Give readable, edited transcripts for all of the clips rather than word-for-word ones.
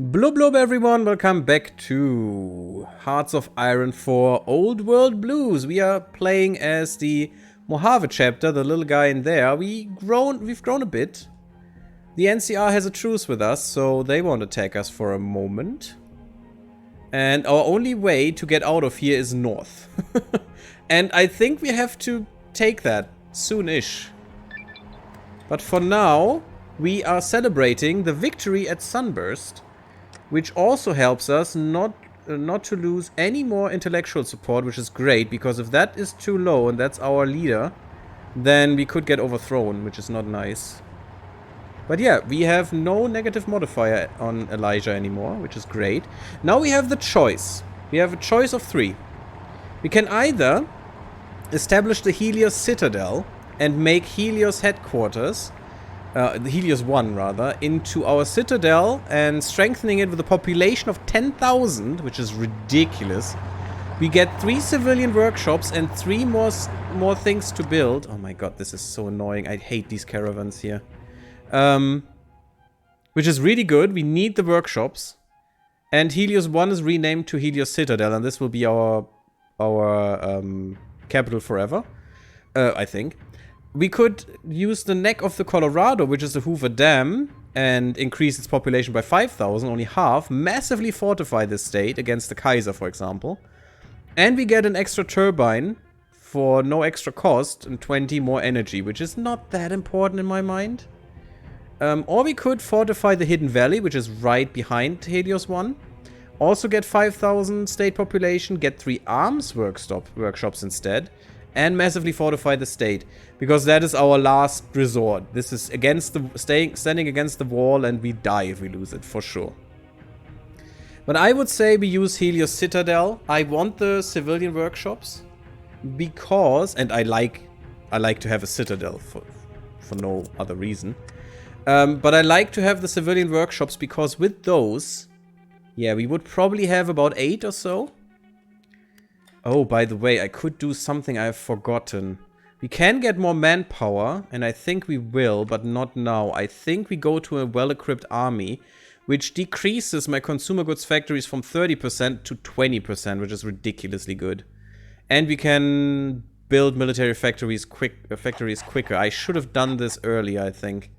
Blub blub everyone, welcome back to Hearts of Iron 4 Old World Blues. We are playing as the Mojave chapter, the little guy in there. We've grown a bit. The NCR has a truce with us, so they won't attack us for a moment. And our only way to get out of here is north. And I think we have to take that soon-ish. But for now, we are celebrating the victory at Sunburst, which also helps us not to lose any more intellectual support, which is great, because if that is too low and that's our leader, then we could get overthrown, which is not nice. But yeah, we have no negative modifier on Elijah anymore, which is great. Now we have the choice. We have a choice of 3. We can either establish the Helios Citadel and make Helios headquarters, the Helios 1 rather, into our citadel and strengthening it with a population of 10,000, which is ridiculous. We get 3 civilian workshops and 3 more things to build. Oh my god, this is so annoying. I hate these caravans here. Which is really good. We need the workshops. And Helios 1 is renamed to Helios Citadel, and this will be our capital forever, I think. We could use the neck of the Colorado, which is the Hoover Dam, and increase its population by 5,000, only half, massively fortify this state against the Kaiser, for example. And we get an extra turbine for no extra cost and 20 more energy, which is not that important in my mind. Or we could fortify the Hidden Valley, which is right behind Helios 1. Also get 5,000 state population, get 3 arms workshops instead. And massively fortify the state, because that is our last resort. This is against the standing against the wall, and we die if we lose it, for sure. But I would say we use Helios Citadel. I want the civilian workshops because, and I like to have a citadel for no other reason. But I like to have the civilian workshops because with those, yeah, we would probably have about 8 or so. Oh, by the way, I could do something I've forgotten. We can get more manpower, and I think we will, but not now. I think we go to a well-equipped army, which decreases my consumer goods factories from 30% to 20%, which is ridiculously good. And we can build military factories quicker. I should have done this earlier, I think.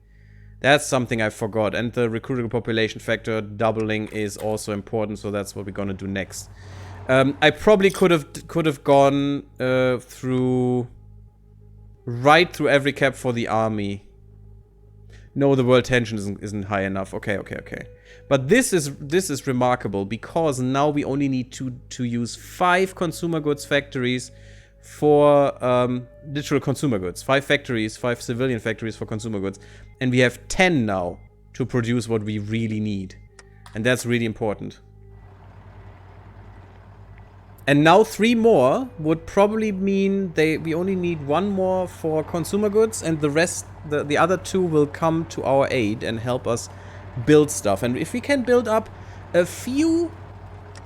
That's something I forgot. And the recruitable population factor doubling is also important, so that's what we're gonna do next. I probably could have gone right through every cap for the army. No, the world tension isn't high enough. Okay. But this is remarkable because now we only need to use 5 consumer goods factories for literal consumer goods. 5 factories, 5 civilian factories for consumer goods, and we have 10 now to produce what we really need, and that's really important. And now 3 more would probably mean we only need 1 more for consumer goods, and the rest, the other 2 will come to our aid and help us build stuff. And if we can build up a few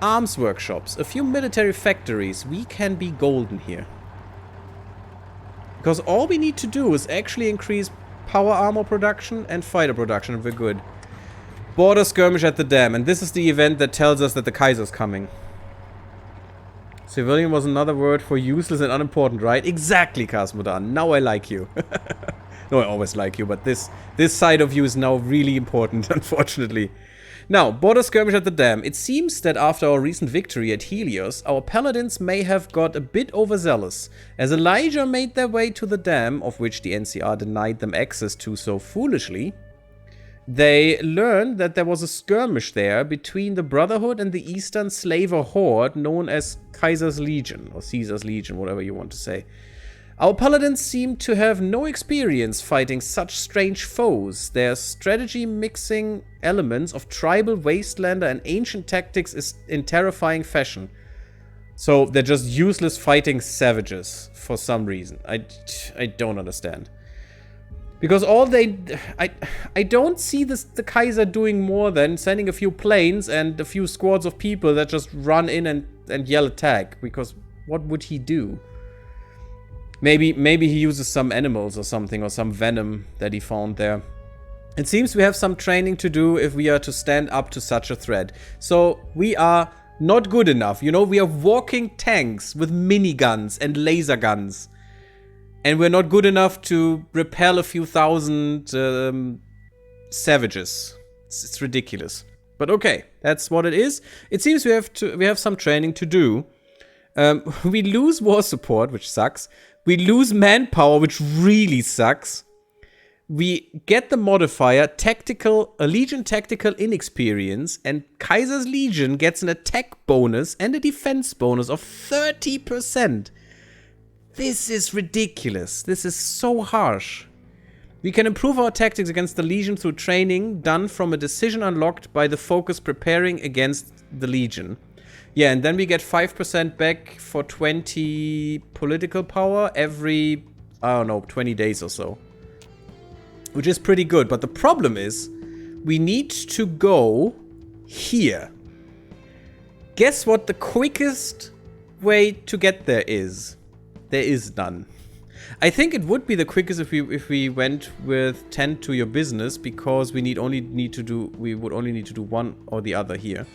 arms workshops, a few military factories, we can be golden here. Because all we need to do is actually increase power armor production and fighter production, and we're good. Border skirmish at the dam, and this is the event that tells us that the Kaiser's coming. Civilian was another word for useless and unimportant, right? Exactly, Kasmodan. Now I like you. No, I always like you, but this side of you is now really important, unfortunately. Now, border skirmish at the dam. It seems that after our recent victory at Helios, our paladins may have got a bit overzealous. As Elijah made their way to the dam, of which the NCR denied them access to so foolishly, they learned that there was a skirmish there between the Brotherhood and the Eastern Slaver Horde known as Kaiser's Legion, or Caesar's Legion, whatever you want to say. Our paladins seem to have no experience fighting such strange foes. Their strategy mixing elements of tribal wastelander and ancient tactics is in terrifying fashion. So they're just useless fighting savages for some reason. I don't understand. Because I don't see the Kaiser doing more than sending a few planes and a few squads of people that just run in and yell attack. Because what would he do? Maybe he uses some animals or something, or some venom that he found there. It seems we have some training to do if we are to stand up to such a threat. So we are not good enough. You know, we are walking tanks with miniguns and laser guns. And we're not good enough to repel a few thousand savages. It's ridiculous. But okay, that's what it is. It seems we have some training to do. We lose war support, which sucks. We lose manpower, which really sucks. We get the modifier a Legion Tactical Inexperience, and Kaiser's Legion gets an attack bonus and a defense bonus of 30%. This is ridiculous. This is so harsh. We can improve our tactics against the Legion through training done from a decision unlocked by the focus preparing against the Legion. Yeah, and then we get 5% back for 20 political power every, I don't know, 20 days or so. Which is pretty good, but the problem is, we need to go here. Guess what the quickest way to get there is? There is none. I think it would be the quickest if we went with tend to your business, because we would only need to do one or the other here.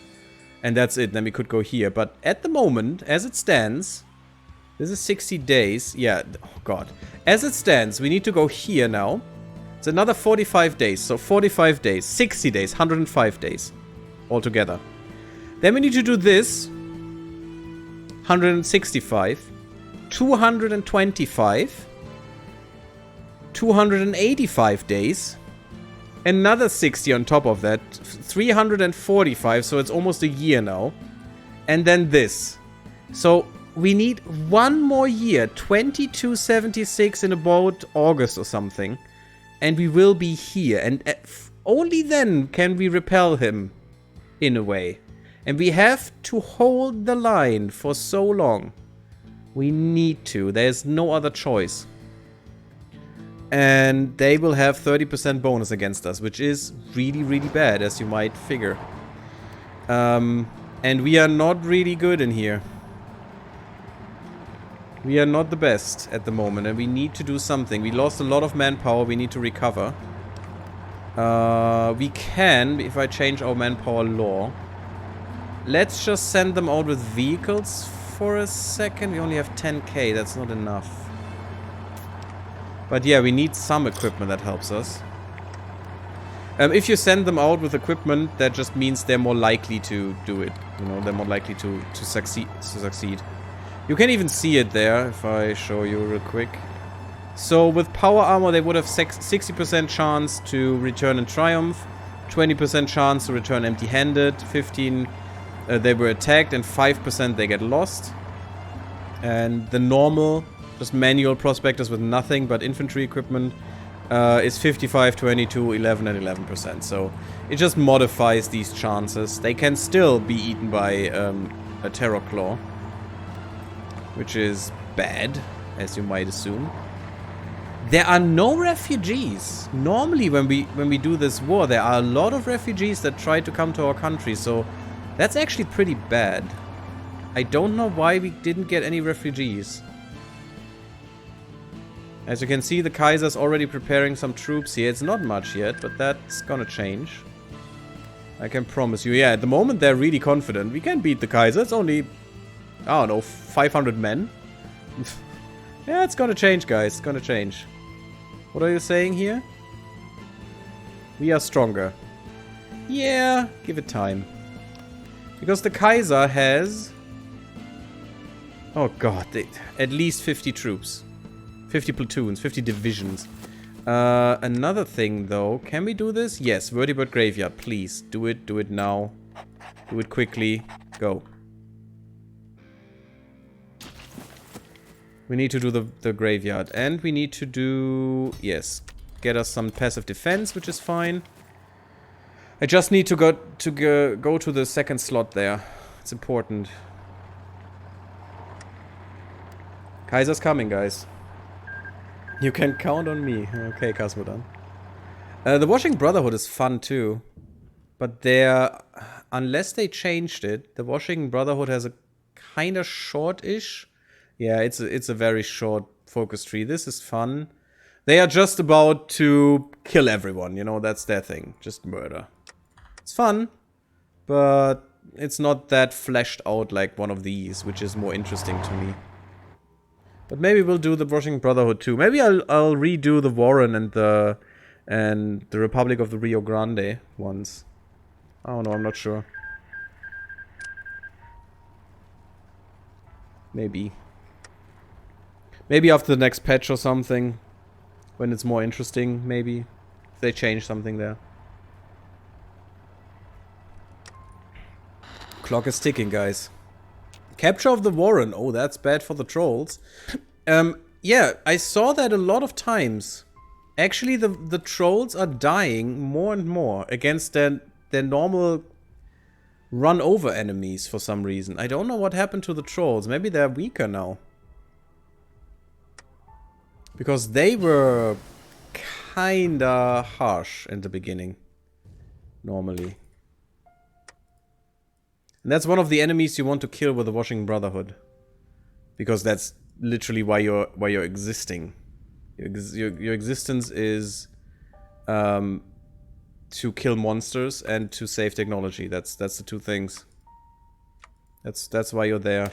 And that's it, then we could go here. But at the moment, as it stands, this is 60 days. Yeah, oh god. As it stands, we need to go here now. It's another 45 days, so 45 days, 60 days, 105 days altogether. Then we need to do this, 165, 225, 285 days, another 60 on top of that, 345, so it's almost a year now, and then this. So we need one more year, 2276 in about August or something. And we will be here. And only then can we repel him, in a way. And we have to hold the line for so long. We need to. There's no other choice. And they will have 30% bonus against us, which is really, really bad, as you might figure. And we are not really good in here. We are not the best at the moment, and we need to do something. We lost a lot of manpower, we need to recover. We can, if I change our manpower law. Let's just send them out with vehicles for a second. We only have 10k, that's not enough. But yeah, we need some equipment that helps us. If you send them out with equipment, that just means they're more likely to do it. You know, they're more likely to succeed. You can even see it there, if I show you real quick. So with power armor, they would have 60% chance to return in triumph, 20% chance to return empty-handed, 15 they were attacked, and 5% they get lost. And the normal, just manual prospectors with nothing but infantry equipment is 55, 22, 11, and 11%. So it just modifies these chances. They can still be eaten by a Terror Claw, which is bad, as you might assume. There are no refugees. Normally, when we do this war, there are a lot of refugees that try to come to our country, so that's actually pretty bad. I don't know why we didn't get any refugees. As you can see, the Kaiser's already preparing some troops here. It's not much yet, but that's gonna change. I can promise you. Yeah, at the moment, they're really confident. We can beat the Kaiser. It's only, I don't know, 500 men. Yeah, it's gonna change, guys. It's gonna change. What are you saying here? We are stronger. Yeah, give it time. Because the Kaiser has... oh god, at least 50 troops. 50 platoons, 50 divisions. Another thing, though. Can we do this? Yes, Vertibird Graveyard, please. Do it now. Do it quickly. Go. We need to do the graveyard. And we need to do... yes. Get us some passive defense, which is fine. I just need to go to the second slot there. It's important. Kaiser's coming, guys. You can count on me. Okay, Kasmodan. The Washing Brotherhood is fun, too. But they're... unless they changed it, the Washing Brotherhood has a kind of short-ish... yeah, it's a very short focus tree. This is fun. They are just about to kill everyone, you know, that's their thing. Just murder. It's fun, but it's not that fleshed out like one of these, which is more interesting to me. But maybe we'll do the Washington Brotherhood too. Maybe I'll redo the Warren and the Republic of the Rio Grande ones. I don't know, I'm not sure. Maybe. Maybe after the next patch or something. When it's more interesting, maybe. If they change something there. Clock is ticking, guys. Capture of the Warren. Oh, that's bad for the trolls. Yeah, I saw that a lot of times. Actually, the trolls are dying more and more against their normal run-over enemies for some reason. I don't know what happened to the trolls. Maybe they're weaker now. Because they were kinda harsh in the beginning. Normally. And that's one of the enemies you want to kill with the Washington Brotherhood. Because that's literally why you're existing. Your existence is to kill monsters and to save technology. That's the two things. That's why you're there.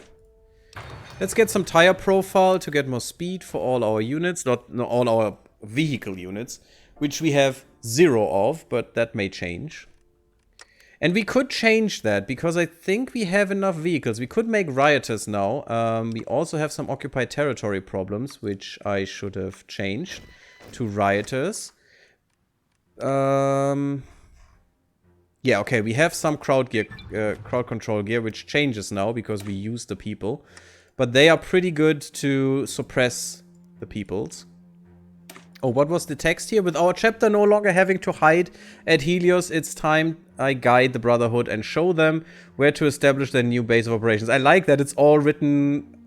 Let's get some tire profile to get more speed for all our units, not all our vehicle units, which we have 0 of, but that may change. And we could change that, because I think we have enough vehicles. We could make rioters now. We also have some occupied territory problems, which I should have changed to rioters. Yeah, okay, we have some crowd control gear, which changes now, because we use the people. But they are pretty good to suppress the peoples. Oh, what was the text here? With our chapter no longer having to hide at Helios, it's time I guide the Brotherhood and show them where to establish their new base of operations. I like that it's all written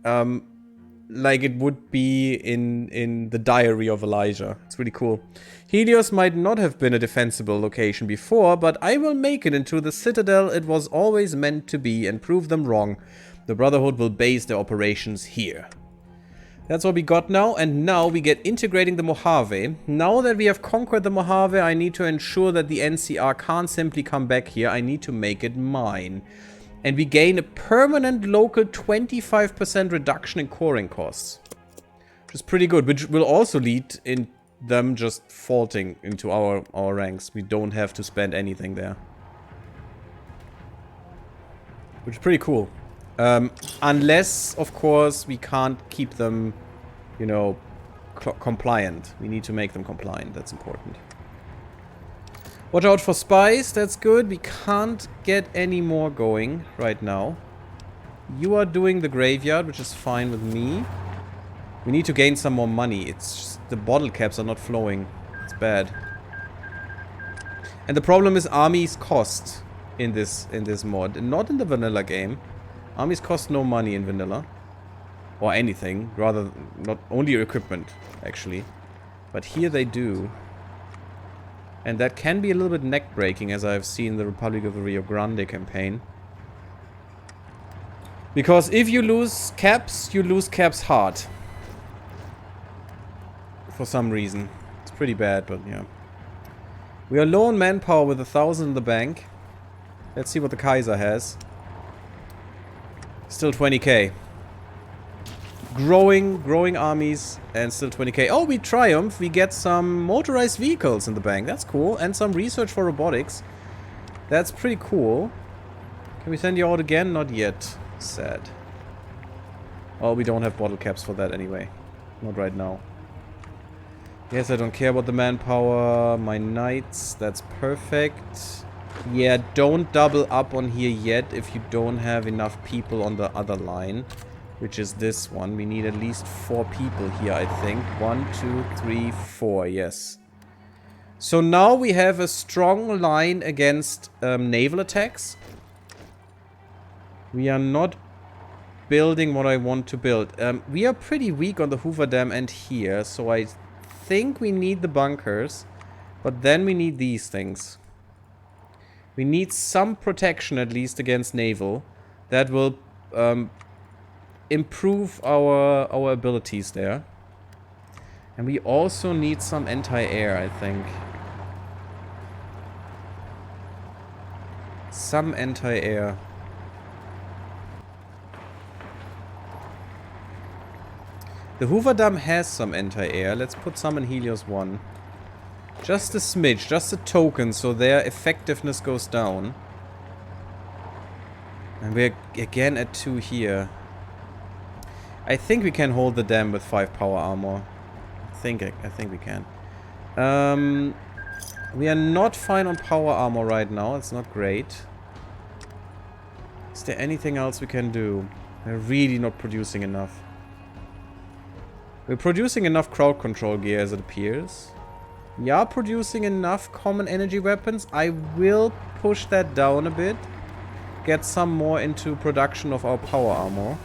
like it would be in the diary of Elijah. It's really cool. Helios might not have been a defensible location before, but I will make it into the citadel it was always meant to be and prove them wrong. The Brotherhood will base their operations here. That's what we got now, and now we get integrating the Mojave. Now that we have conquered the Mojave, I need to ensure that the NCR can't simply come back here. I need to make it mine. And we gain a permanent local 25% reduction in coring costs. Which is pretty good, which will also lead in them just faulting into our ranks. We don't have to spend anything there. Which is pretty cool. Unless, of course, we can't keep them, you know, compliant. We need to make them compliant. That's important. Watch out for spies. That's good. We can't get any more going right now. You are doing the graveyard, which is fine with me. We need to gain some more money. It's just the bottle caps are not flowing. It's bad. And the problem is armies cost in this mod. Not in the vanilla game. Armies cost no money in vanilla. Or anything. Rather, not only equipment, actually. But here they do. And that can be a little bit neck-breaking, as I've seen the Republic of the Rio Grande campaign. Because if you lose caps hard. For some reason. It's pretty bad, but yeah. We are low on manpower with 1,000 in the bank. Let's see what the Kaiser has. Still 20k. Growing armies and still 20k. Oh, we triumph. We get some motorized vehicles in the bank. That's cool. And some research for robotics. That's pretty cool. Can we send you out again? Not yet. Sad. Oh, we don't have bottle caps for that anyway. Not right now. Yes, I don't care about the manpower. My knights. That's perfect. Yeah, don't double up on here yet if you don't have enough people on the other line. Which is this one. We need at least 4 people here, I think. 1, 2, 3, 4. Yes. So now we have a strong line against naval attacks. We are not building what I want to build. We are pretty weak on the Hoover Dam and here. So I think we need the bunkers. But then we need these things. We need some protection at least against naval. That will improve our abilities there. And we also need some anti-air, I think. Some anti-air. The Hoover Dam has some anti-air. Let's put some in Helios 1. Just a smidge, just a token, so their effectiveness goes down. And we're again at 2 here. I think we can hold the dam with 5 power armor. I think we can. We are not fine on power armor right now. It's not great. Is there anything else we can do? We're really not producing enough. We're producing enough crowd control gear as it appears. We are producing enough common energy weapons. I will push that down a bit. Get some more into production of our power armor.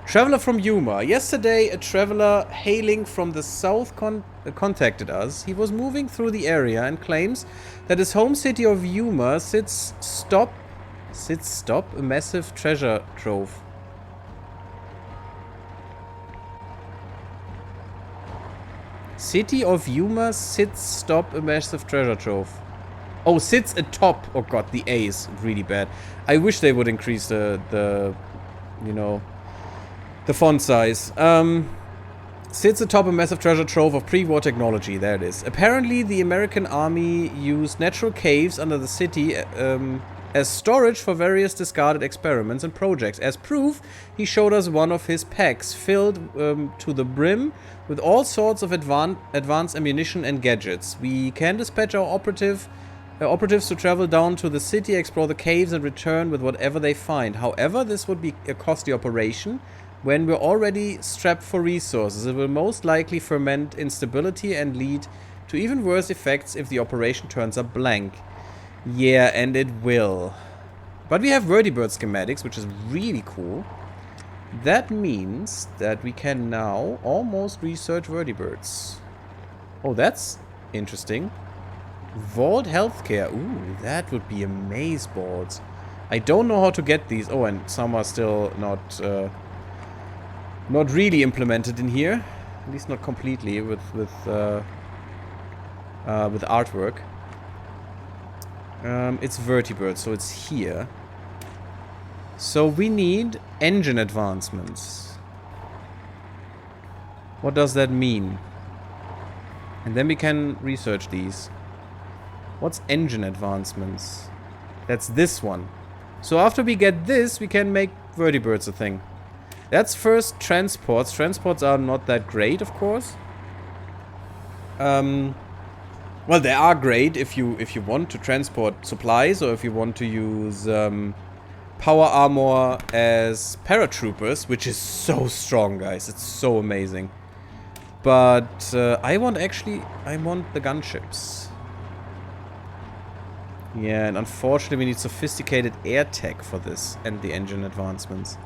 Traveler from Yuma. Yesterday, a traveler hailing from the south contacted us. He was moving through the area and claims that his home city of Yuma sits a massive treasure trove. City of Yuma sits a massive treasure trove. Oh, sits atop. Oh god, the A is really bad. I wish they would increase the font size. Sits atop a massive treasure trove of pre-war technology. There it is. Apparently, the American army used natural caves under the city as storage for various discarded experiments and projects. As proof, he showed us one of his packs filled to the brim with all sorts of advanced ammunition and gadgets. We can dispatch our operatives to travel down to the city, explore the caves, and return with whatever they find. However, this would be a costly operation. When we're already strapped for resources, it will most likely ferment instability and lead to even worse effects if the operation turns up blank. Yeah, and it will. But we have vertibird schematics, which is really cool. That means that we can now almost research vertibirds. Oh, that's interesting. Vault healthcare. Ooh, that would be amazeballs. I don't know how to get these. Oh, and some are still not really implemented in here. At least not completely with artwork. It's vertibird, so it's here. So we need engine advancements. What does that mean? And then we can research these. What's engine advancements? That's this one. So after we get this, we can make vertibirds a thing. That's first transports. Transports are not that great, of course. Well, they are great if you want to transport supplies or if you want to use power armor as paratroopers, which is so strong, guys. It's so amazing. But I want the gunships. Yeah, and unfortunately we need sophisticated air tech for this and the engine advancements.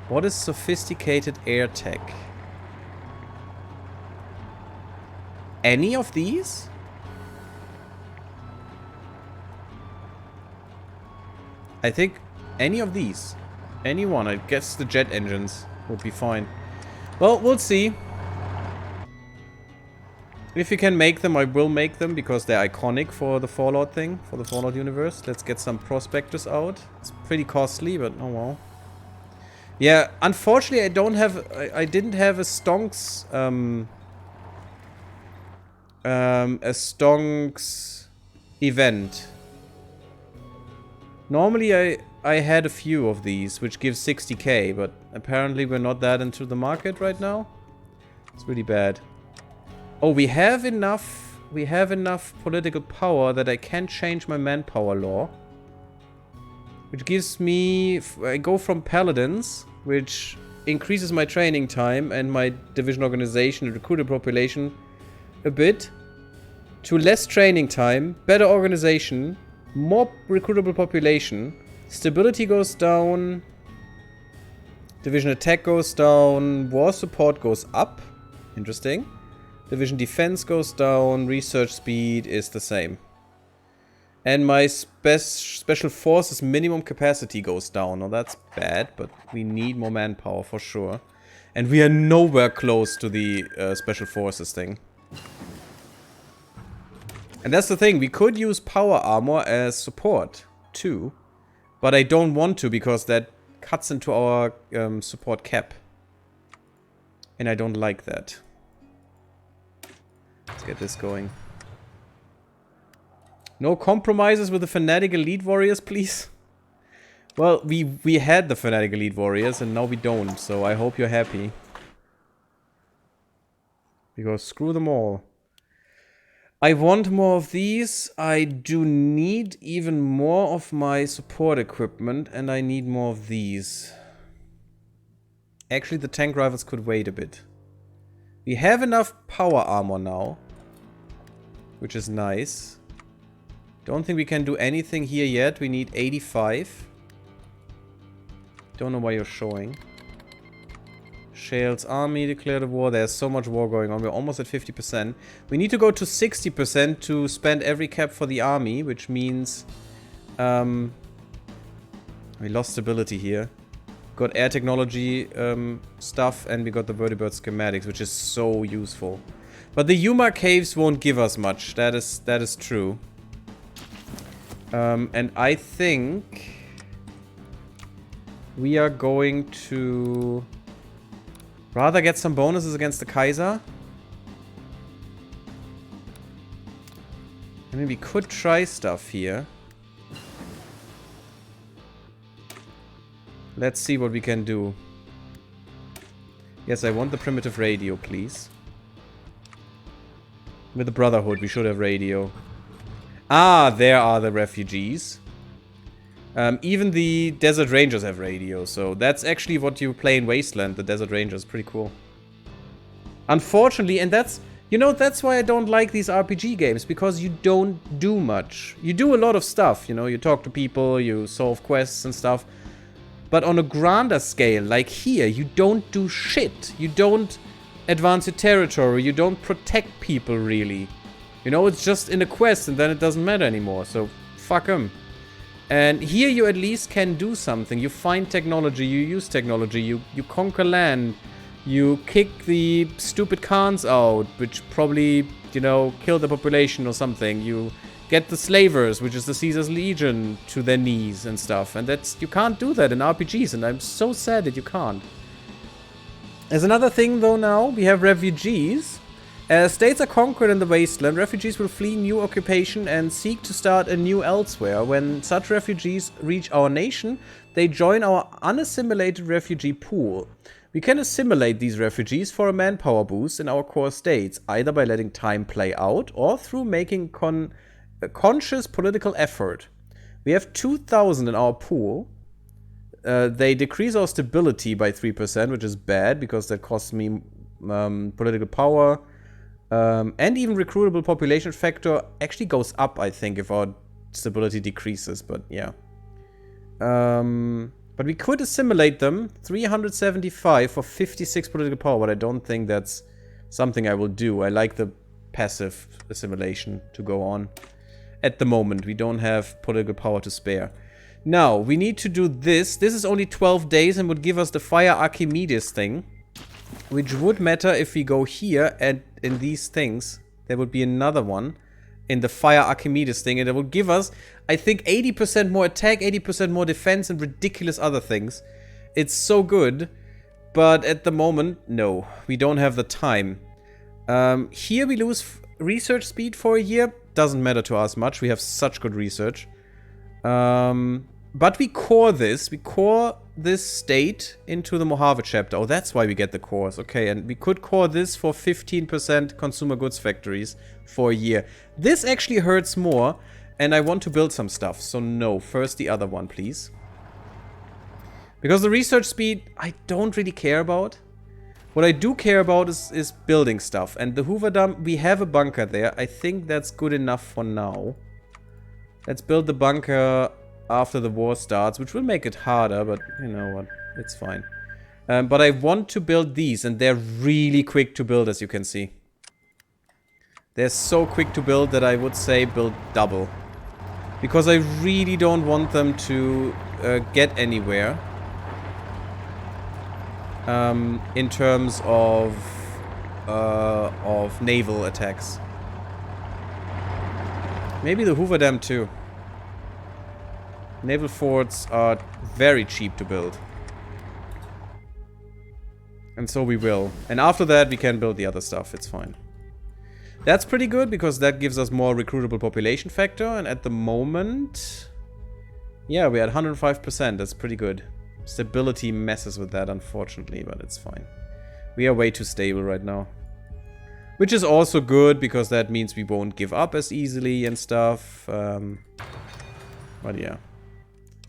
What is sophisticated air tech? Any of these? I think any of these. Any one. I guess the jet engines would be fine. Well, we'll see. If you can make them, I will make them because they're iconic for the Fallout thing, for the Fallout universe. Let's get some prospectors out. It's pretty costly, but oh well. Yeah, unfortunately, I didn't have a Stonks, event. Normally, I had a few of these, which gives 60k, but apparently we're not that into the market right now. It's really bad. Oh, we have enough political power that I can change my manpower law. Which gives me... I go from paladins, which increases my training time and my division organization and recruiter population a bit, to less training time, better organization, more recruitable population, stability goes down, division attack goes down, war support goes up. Interesting. Division defense goes down, research speed is the same. And my special forces minimum capacity goes down. Now that's bad, but we need more manpower for sure. And we are nowhere close to the Special Forces thing. And that's the thing, we could use power armor as support, too. But I don't want to, because that cuts into our support cap. And I don't like that. Let's get this going. No compromises with the Fanatic Elite Warriors, please? Well, we had the Fanatic Elite Warriors, and now we don't, so I hope you're happy. Because screw them all. I want more of these. I do need even more of my support equipment, and I need more of these. Actually, the tank rifles could wait a bit. We have enough power armor now, which is nice. Don't think we can do anything here yet. We need 85. Don't know why you're showing. Shale's army declared a war. There's so much war going on. We're almost at 50%. We need to go to 60% to spend every cap for the army, which means we lost stability here. Got air technology stuff, and we got the vertibird schematics, which is so useful. But the Yuma caves won't give us much. That is true. And I think we are going to rather get some bonuses against the Kaiser. I mean, we could try stuff here. Let's see what we can do. Yes, I want the primitive radio, please. With the Brotherhood, we should have radio. Ah, there are the refugees. Even the Desert Rangers have radio, so that's actually what you play in Wasteland, the Desert Rangers. Pretty cool. Unfortunately, and that's, you know, that's why I don't like these RPG games, because you don't do much. You do a lot of stuff, you know, you talk to people, you solve quests and stuff. But on a grander scale, like here, you don't do shit. You don't advance your territory, you don't protect people, really. You know, it's just in a quest, and then it doesn't matter anymore, so fuck them. And here you at least can do something. You find technology, you use technology, you conquer land, you kick the stupid Khans out, which probably, you know, kill the population or something. You get the slavers, which is the Caesar's Legion, to their knees and stuff. And that's, you can't do that in RPGs, and I'm so sad that you can't. There's another thing though now, we have refugees. As states are conquered in the wasteland, refugees will flee new occupation and seek to start anew elsewhere. When such refugees reach our nation, they join our unassimilated refugee pool. We can assimilate these refugees for a manpower boost in our core states, either by letting time play out or through making a conscious political effort. We have 2,000 in our pool. They decrease our stability by 3%, which is bad because that costs me political power. And even recruitable population factor actually goes up, I think, if our stability decreases, but yeah. But we could assimilate them, 375 for 56 political power, but I don't think that's something I will do. I like the passive assimilation to go on. At the moment, we don't have political power to spare. Now, we need to do this. This is only 12 days and would give us the Fire Archimedes thing, which would matter if we go here and in these things. There would be another one in the Fire Archimedes thing, and it would give us, I think, 80% more attack, 80% more defense, and ridiculous other things. It's so good, but at the moment, no. We don't have the time. Here we lose research speed for a year. Doesn't matter to us much. We have such good research. But we core this. We core this state into the Mojave chapter. Oh, that's why we get the cores. Okay, and we could core this for 15% consumer goods factories for a year. This actually hurts more, and I want to build some stuff. So no, first the other one, please. Because the research speed, I don't really care about. What I do care about is building stuff. And the Hoover Dam, we have a bunker there. I think that's good enough for now. Let's build the bunker after the war starts, which will make it harder, but you know what, it's fine. But I want to build these, and they're really quick to build, as you can see. They're so quick to build that I would say build double. Because I really don't want them to get anywhere. in terms of naval attacks. Maybe the Hoover Dam too. Naval forts are very cheap to build. And so we will. And after that we can build the other stuff, it's fine. That's pretty good because that gives us more recruitable population factor, and at the moment... yeah, we're at 105%, that's pretty good. Stability messes with that, unfortunately, but it's fine. We are way too stable right now. Which is also good, because that means we won't give up as easily and stuff. But yeah.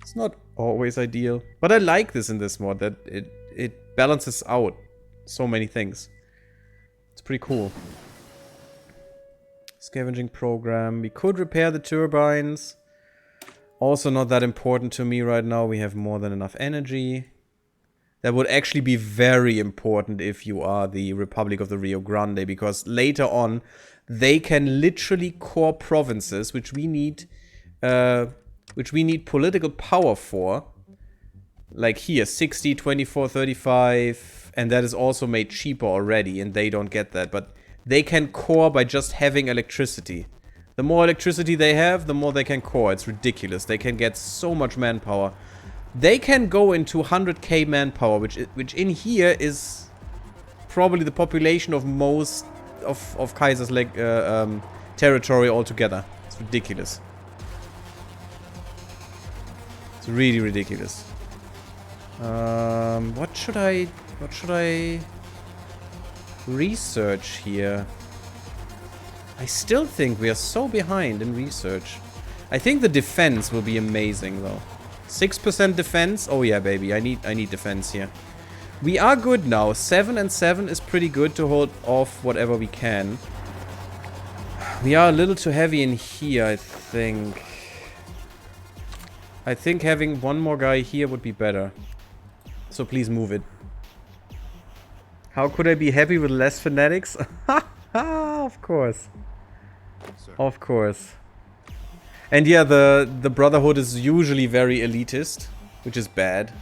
It's not always ideal. But I like this in this mod, that it balances out so many things. It's pretty cool. Scavenging program. We could repair the turbines. Also not that important to me right now. We have more than enough energy. That would actually be very important if you are the Republic of the Rio Grande, because later on they can literally core provinces, which we need political power for. Like here, 60, 24, 35, and that is also made cheaper already, and they don't get that. But they can core by just having electricity. The more electricity they have, the more they can core. It's ridiculous. They can get so much manpower. They can go into 100k manpower, which in here is probably the population of most of Kaiser's territory altogether. It's ridiculous. It's really ridiculous. What should I research here? I still think we are so behind in research. I think the defense will be amazing though. 6% defense. Oh yeah, baby. I need defense here. We are good now. 7 and 7 is pretty good to hold off whatever we can. We are a little too heavy in here, I think. I think having one more guy here would be better. So please move it. How could I be happy with less fanatics? Of course. Of course. And yeah, the Brotherhood is usually very elitist, which is bad.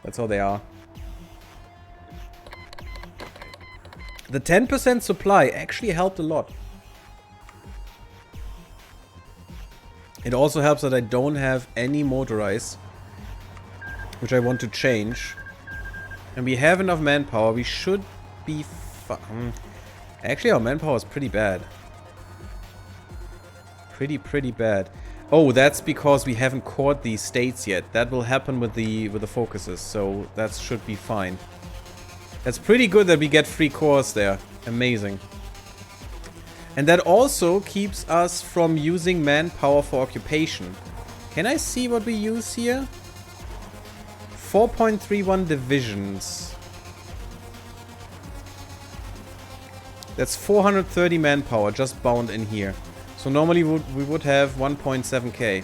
That's how they are. The 10% supply actually helped a lot. It also helps that I don't have any motorized, which I want to change. And we have enough manpower. We should be fine. Actually, our manpower is pretty bad. Pretty bad. Oh, that's because we haven't cored these states yet. That will happen with the focuses, so that should be fine. That's pretty good that we get free cores there. Amazing. And that also keeps us from using manpower for occupation. Can I see what we use here? 4.31 divisions. That's 430 manpower just bound in here. So normally we would have 1.7k.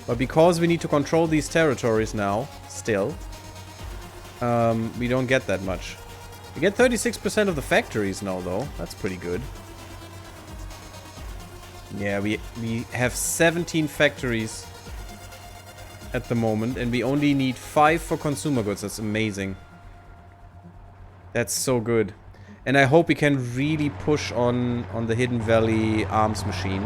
But because we need to control these territories now, still, we don't get that much. We get 36% of the factories now, though. That's pretty good. Yeah, we have 17 factories at the moment, and we only need 5 for consumer goods. That's amazing. That's so good. And I hope we can really push on the Hidden Valley arms machine.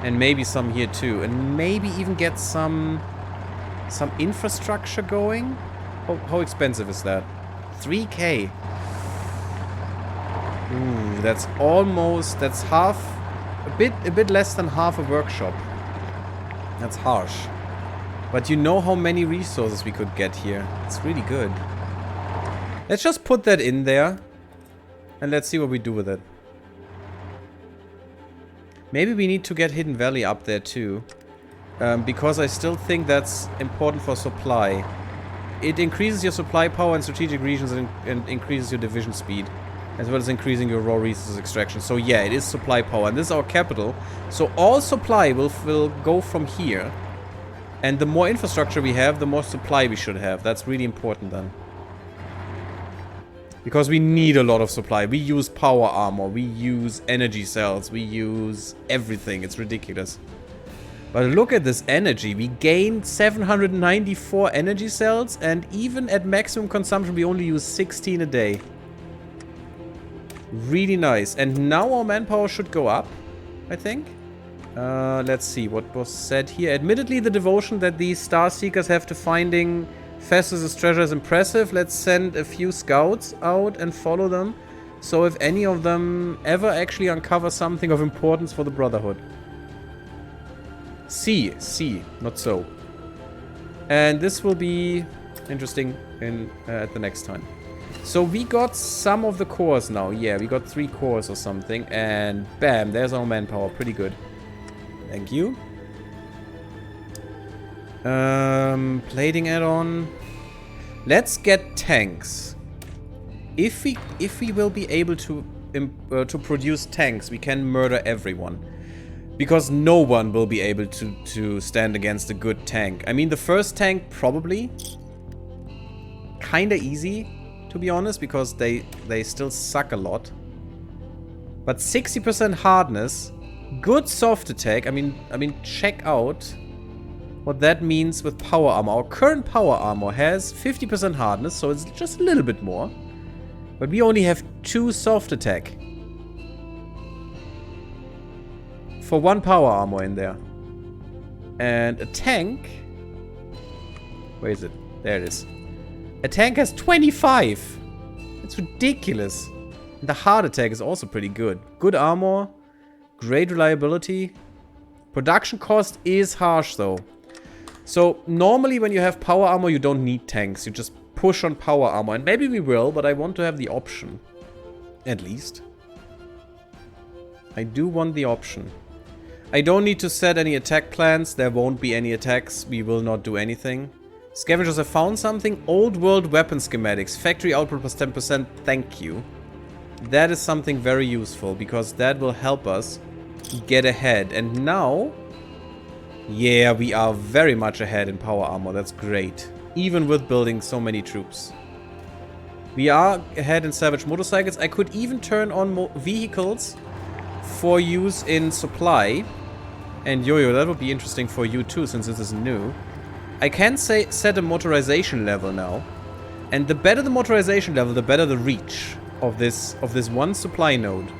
And maybe some here too. And maybe even get some infrastructure going. How expensive is that? 3k. Ooh, that's almost, that's half, a bit less than half a workshop. That's harsh. But you know how many resources we could get here. It's really good. Let's just put that in there. And let's see what we do with it. Maybe we need to get Hidden Valley up there too. Because I still think that's important for supply. It increases your supply power in strategic regions and increases your division speed. As well as increasing your raw resources extraction. So yeah, it is supply power. And this is our capital. So all supply will go from here. And the more infrastructure we have, the more supply we should have. That's really important then. Because we need a lot of supply. We use power armor. We use energy cells. We use everything. It's ridiculous. But look at this energy. We gained 794 energy cells, and even at maximum consumption, we only use 16 a day. Really nice. And now our manpower should go up, I think. Let's see what was said here. Admittedly, the devotion that these Star Seekers have to finding Festus's treasure is impressive. Let's send a few scouts out and follow them. So if any of them ever actually uncover something of importance for the Brotherhood. See, not so. And this will be interesting at the next time. So we got some of the cores now. Yeah, we got 3 cores or something. And bam, there's our manpower. Pretty good. Thank you. Plating add-on. Let's get tanks. If we will be able to produce tanks, we can murder everyone. Because no one will be able to stand against a good tank. I mean, the first tank probably kinda easy, to be honest, because they still suck a lot. But 60% hardness, good soft attack. I mean, check out what that means with power armor. Our current power armor has 50% hardness, so it's just a little bit more. But we only have 2 soft attack. For 1 power armor in there. And a tank... Where is it? There it is. A tank has 25! It's ridiculous. And the heart attack is also pretty good. Good armor. Great reliability. Production cost is harsh though. So normally when you have power armor you don't need tanks. You just push on power armor. And maybe we will, but I want to have the option. At least. I do want the option. I don't need to set any attack plans. There won't be any attacks. We will not do anything. Scavengers have found something. Old world weapon schematics. Factory output plus 10%. Thank you. That is something very useful because that will help us get ahead. And now... Yeah, we are very much ahead in power armor. That's great. Even with building so many troops. We are ahead in salvage motorcycles. I could even turn on vehicles for use in supply. And Yo-Yo, that would be interesting for you too, since this is new. I can set a motorization level now. And the better the motorization level, the better the reach of this one supply node.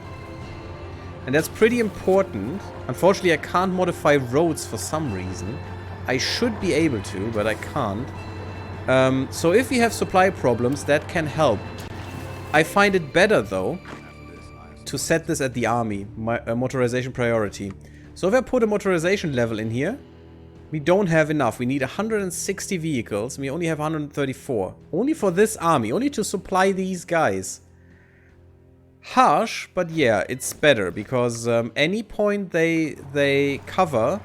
And that's pretty important. Unfortunately, I can't modify roads for some reason. I should be able to, but I can't. So if we have supply problems, that can help. I find it better, though, to set this at the army, motorization priority. So if I put a motorization level in here, we don't have enough. We need 160 vehicles. We only have 134. Only for this army. Only to supply these guys. Harsh, but yeah, it's better. Because any point they cover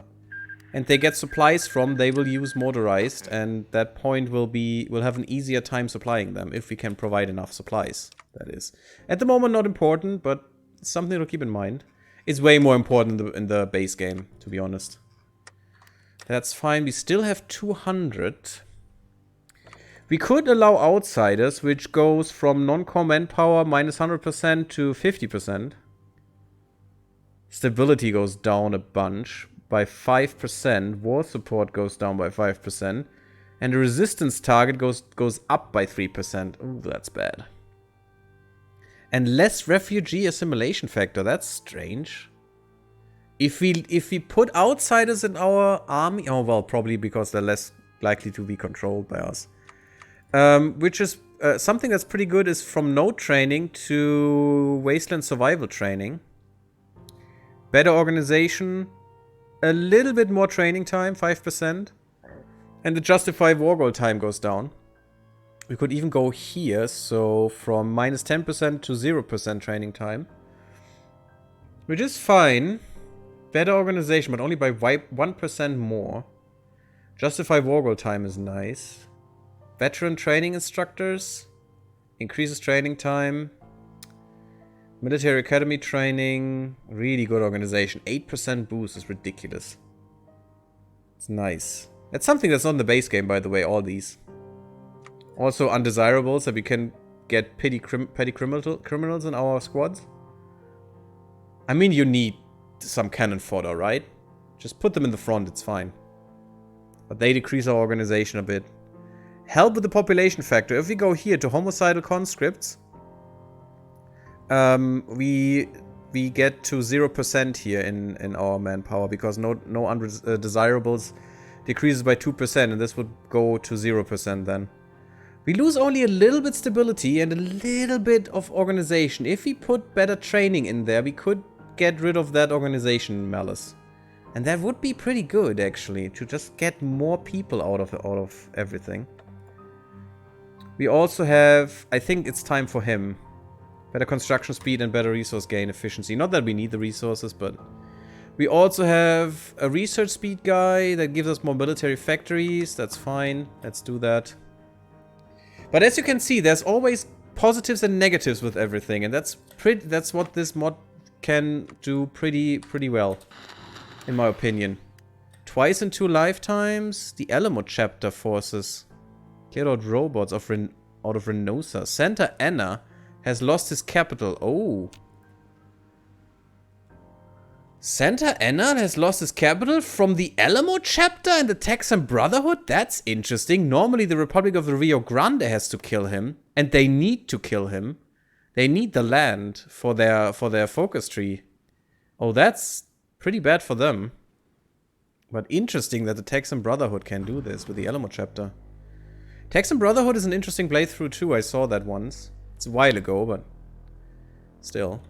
and they get supplies from, they will use motorized. And that point will have an easier time supplying them. If we can provide enough supplies, that is. At the moment, not important, but something to keep in mind. It's way more important in the base game, to be honest. That's fine. We still have 200. We could allow outsiders, which goes from non-core manpower minus 100% to 50%. Stability goes down a bunch by 5%. War support goes down by 5%. And the resistance target goes up by 3%. Ooh, that's bad. And less refugee assimilation factor. That's strange. If we put outsiders in our army... Oh, well, probably because they're less likely to be controlled by us. Which is... something that's pretty good is from node training to wasteland survival training. Better organization. A little bit more training time, 5%. And the justified war goal time goes down. We could even go here, so from minus 10% to 0% training time. Which is fine. Better organization, but only by 1% more. Justify war goal time is nice. Veteran training instructors. Increases training time. Military academy training. Really good organization. 8% boost is ridiculous. It's nice. That's something that's not in the base game, by the way, all these. Also undesirables, that we can get petty criminals in our squads. I mean, you need some cannon fodder, right? Just put them in the front, it's fine. But they decrease our organization a bit. Help with the population factor. If we go here to homicidal conscripts, we get to 0% here in our manpower because no undesirables decreases by 2%, and this would go to 0% then. We lose only a little bit stability and a little bit of organization. If we put better training in there, we could get rid of that organization malice. And that would be pretty good, actually, to just get more people out of everything. We also have, I think it's time for him. Better construction speed and better resource gain efficiency. Not that we need the resources, but... We also have a research speed guy that gives us more military factories. That's fine. Let's do that. But as you can see, there's always positives and negatives with everything, and that's what this mod can do pretty well, in my opinion. Twice in 2 lifetimes, the Alamo chapter forces cleared out robots out of Renosa. Santa Ana has lost his capital. Oh. Santa Ana has lost his capital from the Alamo chapter and the Texan Brotherhood? That's interesting. Normally the Republic of the Rio Grande has to kill him. And they need to kill him. They need the land for their focus tree. Oh, that's pretty bad for them. But interesting that the Texan Brotherhood can do this with the Alamo chapter. Texan Brotherhood is an interesting playthrough too. I saw that once. It's a while ago, but still.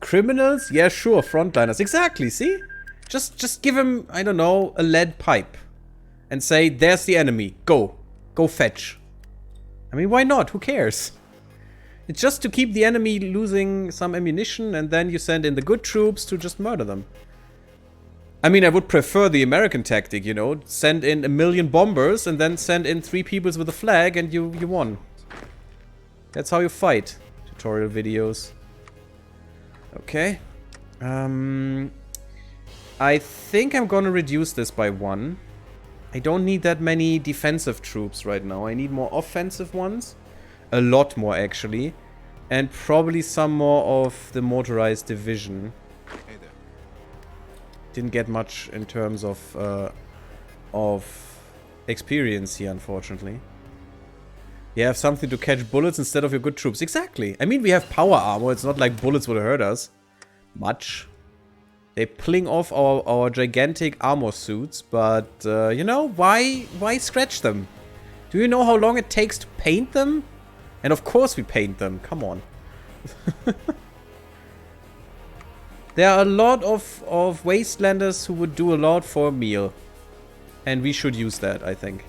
Criminals? Yeah, sure, frontliners. Exactly, see? Just give him, I don't know, a lead pipe. And say, there's the enemy. Go. Go fetch. I mean, why not? Who cares? It's just to keep the enemy losing some ammunition, and then you send in the good troops to just murder them. I mean, I would prefer the American tactic, you know? Send in 1 million bombers, and then send in 3 peoples with a flag, and you won. That's how you fight. Tutorial videos. Okay. I think I'm gonna reduce this by 1. I don't need that many defensive troops right now. I need more offensive ones. A lot more, actually. And probably some more of the motorized division. Hey there. Didn't get much in terms of experience here, unfortunately. You have something to catch bullets instead of your good troops. Exactly. I mean, we have power armor. It's not like bullets would hurt us much. They pling off our gigantic armor suits, but, you know, why scratch them? Do you know how long it takes to paint them? And of course we paint them. Come on. There are a lot of wastelanders who would do a lot for a meal. And we should use that, I think.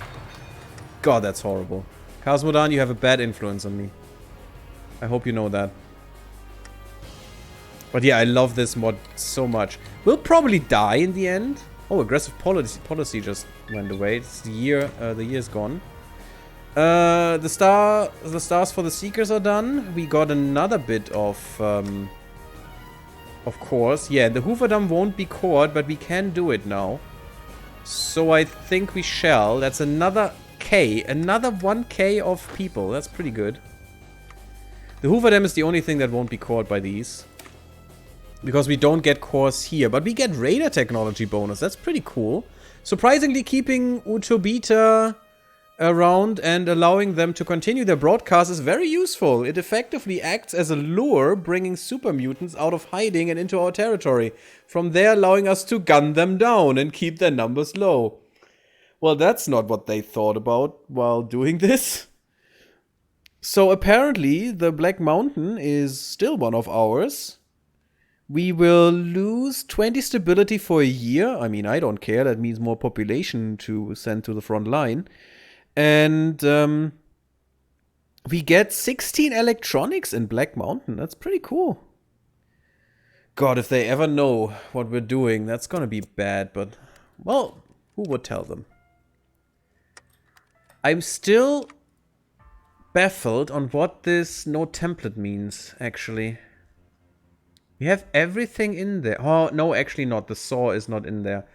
God, that's horrible. Cosmodan, you have a bad influence on me. I hope you know that. But yeah, I love this mod so much. We'll probably die in the end. Oh, aggressive policy just went away. It's the year's gone. The stars for the Seekers are done. We got another bit of course. Yeah, the Hooverdom won't be cored, but we can do it now. So I think we shall. That's another K. Another 1K of people. That's pretty good. The Hooverdam is the only thing that won't be cored by these. Because we don't get cores here. But we get radar technology bonus. That's pretty cool. Surprisingly, keeping Utobita around and allowing them to continue their broadcast is very useful. It effectively acts as a lure, bringing super mutants out of hiding and into our territory. From there, allowing us to gun them down and keep their numbers low. Well, that's not what they thought about while doing this. So apparently, the Black Mountain is still one of ours. We will lose 20 stability for a year. I mean, I don't care. That means more population to send to the front line. And we get 16 electronics in Black Mountain. That's pretty cool. God, if they ever know what we're doing, that's gonna be bad. But, well, who would tell them? I'm still baffled on what this no template means, actually. We have everything in there. Oh, no, actually not. The saw is not in there.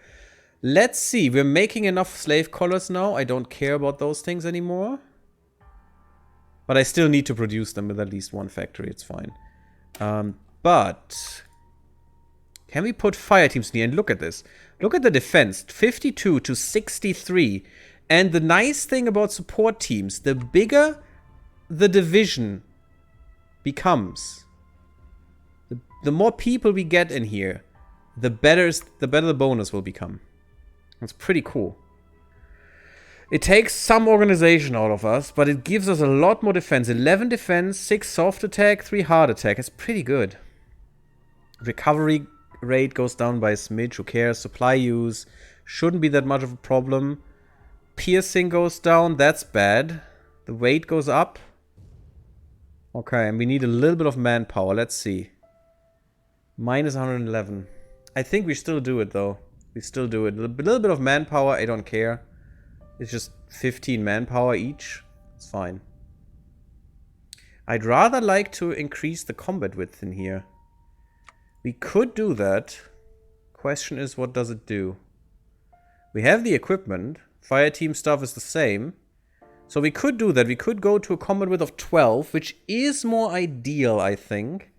Let's see. We're making enough slave collars now. I don't care about those things anymore. But I still need to produce them with at least one factory. It's fine. But Can we put fire teams in here? And look at this. Look at the defense. 52 to 63. And the nice thing about support teams, the bigger the division becomes, the more people we get in here, the better the bonus will become. That's pretty cool. It takes some organization out of us, but it gives us a lot more defense. 11 defense, 6 soft attack, 3 hard attack. It's pretty good. Recovery rate goes down by a smidge. Who cares? Supply use shouldn't be that much of a problem. Piercing goes down. That's bad. The weight goes up. Okay, and we need a little bit of manpower. Let's see. Minus 111. I think we still do it, though. We still do it. A little bit of manpower. I don't care. It's just 15 manpower each. It's fine. I'd rather like to increase the combat width in here. We could do that. Question is, what does it do? We have the equipment. Fire team stuff is the same. So we could do that. We could go to a combat width of 12, which is more ideal, I think.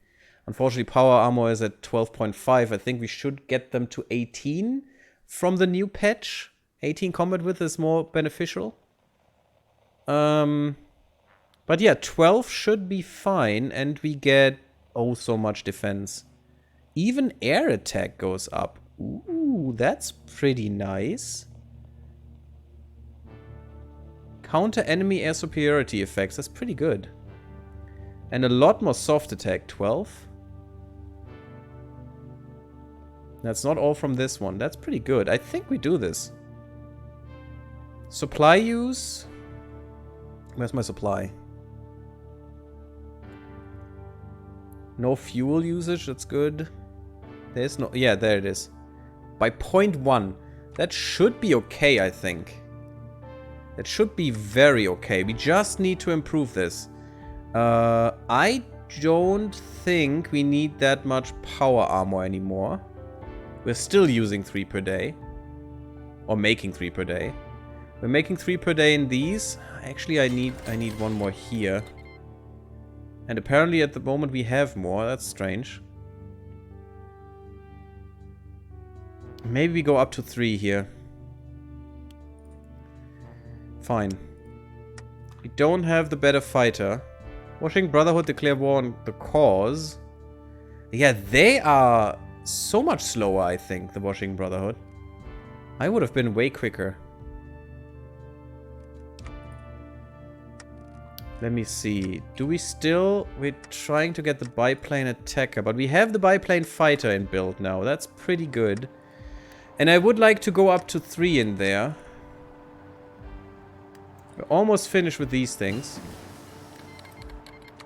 Unfortunately, power armor is at 12.5. I think we should get them to 18 from the new patch. 18 combat width is more beneficial. But yeah, 12 should be fine, and we get oh so much defense. Even air attack goes up. Ooh, that's pretty nice. Counter enemy air superiority effects, that's pretty good. And a lot more soft attack, 12. That's not all from this one. That's pretty good. I think we do this. Supply use. Where's my supply? No fuel usage. That's good. There's no... Yeah, there it is. By 0.1. That should be okay, I think. That should be very okay. We just need to improve this. I don't think we need that much power armor anymore. We're still using 3 per day. Or making 3 per day. We're making 3 per day in these. Actually, I need one more here. And apparently at the moment we have more. That's strange. Maybe we go up to 3 here. Fine. We don't have the better fighter. Washing Brotherhood declare war on the cause. Yeah, they are so much slower, I think, the Washing Brotherhood. I would have been way quicker. Let me see. Do we still... We're trying to get the biplane attacker, but we have the biplane fighter in build now. That's pretty good. And I would like to go up to 3 in there. We're almost finished with these things.